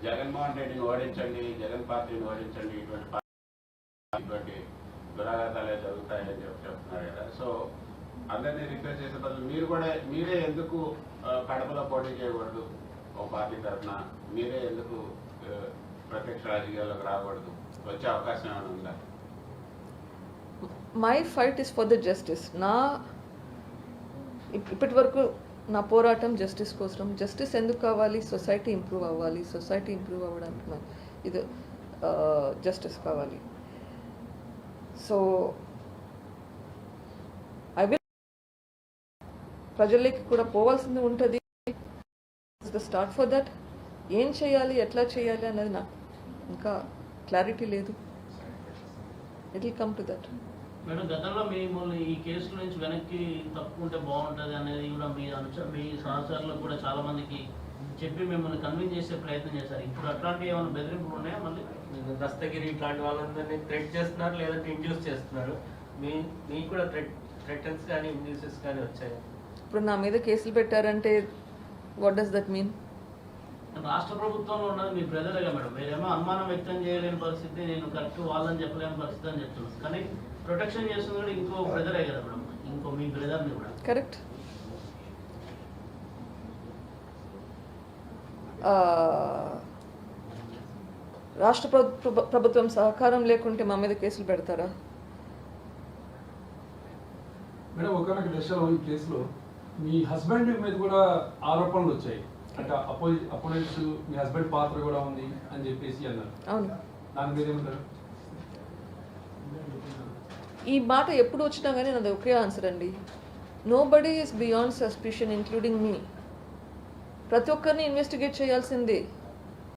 జగన్మోహన్ రెడ్డిని ఓడించండి, జగన్ పార్టీని ఓడించండి, ఇటువంటి దురాఘాతాలే జరుగుతాయని చెప్తున్నారు కదా. సో అందరినీ రిక్వెస్ట్ చేసే బదులు మీరే ఎందుకు కడపలో పోటీ చేయకూడదు? ఒక పార్టీ తరఫున మీరే ఎందుకు ప్రత్యక్ష రాజకీయాల్లోకి రాకూడదు? వచ్చే అవకాశం ఏమైనా ఉందా? My fight is for the justice. ఇప్పటి వరకు నా పోరాటం జస్టిస్ కోసం. జస్టిస్ ఎందుకు కావాలి? సొసైటీ ఇంప్రూవ్ అవ్వాలి. సొసైటీ ఇంప్రూవ్ అవ్వడానికి ఇది జస్టిస్ కావాలి. సో ఐ విల్ ప్రజలకి కూడా పోవాల్సింది ఉంటుంది. The start for that. ఏం చేయాలి, ఎట్లా చేయాలి అనేది నాకు ఇంకా క్లారిటీ లేదు. It will come to that. Madam, గతంలో మిమ్మల్ని ఈ కేసుల నుంచి వెనక్కి తప్పుకుంటే బాగుంటుంది అనేది కూడా మీ సహచరులకు కూడా చాలా మందికి చెప్పి మిమ్మల్ని కన్విన్స్ చేసే ప్రయత్నం చేశారు. ఇప్పుడు అట్లాంటి ఏమైనా బెదిరింపులు ఉన్నాయా? మళ్ళీ దస్తగిరి ఇట్లాంటి వాళ్ళందరినీ థ్రెట్ చేస్తున్నారు, లేదంటే ఇండ్యూస్ చేస్తున్నారు. మీకు కూడా థ్రెటన్స్ కానీ ఇండ్యూసెస్ కానీ వచ్చాయి? ఇప్పుడు నా మీద కేసులు పెట్టారంటే వాట్ డస్ దట్ మీన్? రాష్ట్ర ప్రభుత్వంలో ఉన్నది మీ బ్రదర్గా మేడం. మీరేమో అనుమానం వ్యక్తం చేయలేని పరిస్థితి, నేను కరెక్ట్ వాళ్ళని చెప్పలేని పరిస్థితి అని చెప్తున్నాను. కానీ ప్రొటెక్షన్ చేస్తుంది కూడా ఇంకో బ్రదరే కదా మేడం, ఇంకో మీ బ్రదర్ని కూడా. కరెక్ట్. రాష్ట్ర ప్రభుత్వం సహకారం లేకుంటే మా మీద కేసులు పెడతారా? మేడం, ఒకనొక దశలో ఈ కేసులో మీ హస్బెండ్ మీద కూడా ఆరోపణలు వచ్చాయి. అంటే అపోనెంట్స్ మీ హస్బెండ్ పాత్ర కూడా ఉంది అని చెప్పేసి అన్నారు. అవును. దాని మీద ఏమంటారు? ఈ మాట ఎప్పుడు వచ్చినా కానీ నాది ఒకే ఆన్సర్ అండి. Nobody is beyond suspicion including me. ప్రతి ఒక్కరిని ఇన్వెస్టిగేట్ చేయాల్సిందే.